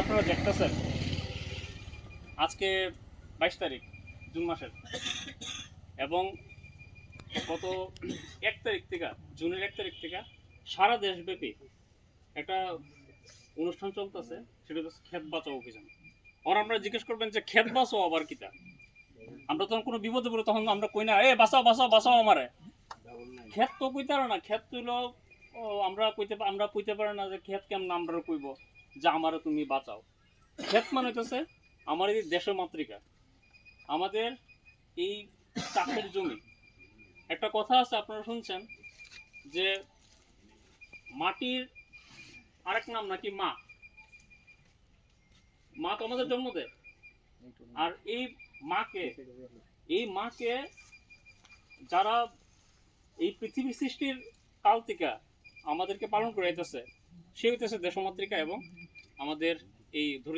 আপনারা দেখতেছেন আজকে 22 তারিখ জুন মাসের, এবং গত 1 তারিখ থেকে, জুনের 1 তারিখ থেকে সারা দেশব্যাপী একটা অনুষ্ঠান চলতেছে, সেটা হচ্ছে ক্ষেত বাঁচাও অভিযান। আর আমরা জিজ্ঞেস করবেন যে ক্ষেত বাঁচাও আবার কিটা? আমরা তখন কোনো বিপদে পড়ে তখন আমরা কই না এ বাঁচাও বাঁচাও বাঁচাও আমারে। ক্ষেত তো কইতে পারে না, ক্ষেত তুইল আমরা কইতে পারে না যে ক্ষেত কেমন আমরা কইব যে আমারে তুমি বাঁচাও। ক্ষেত মানে হইতেছে আমার এই দেশের মাতৃকা, আমাদের এই চাষের জমি। একটা কথা আছে আপনারা শুনছেন যে মাটির আরেক নাম নাকি মা। মা তো আমাদের জন্ম দেয়, আর এই মাকে যারা এই পৃথিবী সৃষ্টির কাল থেকে আমাদেরকে পালন করে আইতেছে, সে হইতেছে দেশমাতৃকা এবং আমাদের এই ধরিত্রী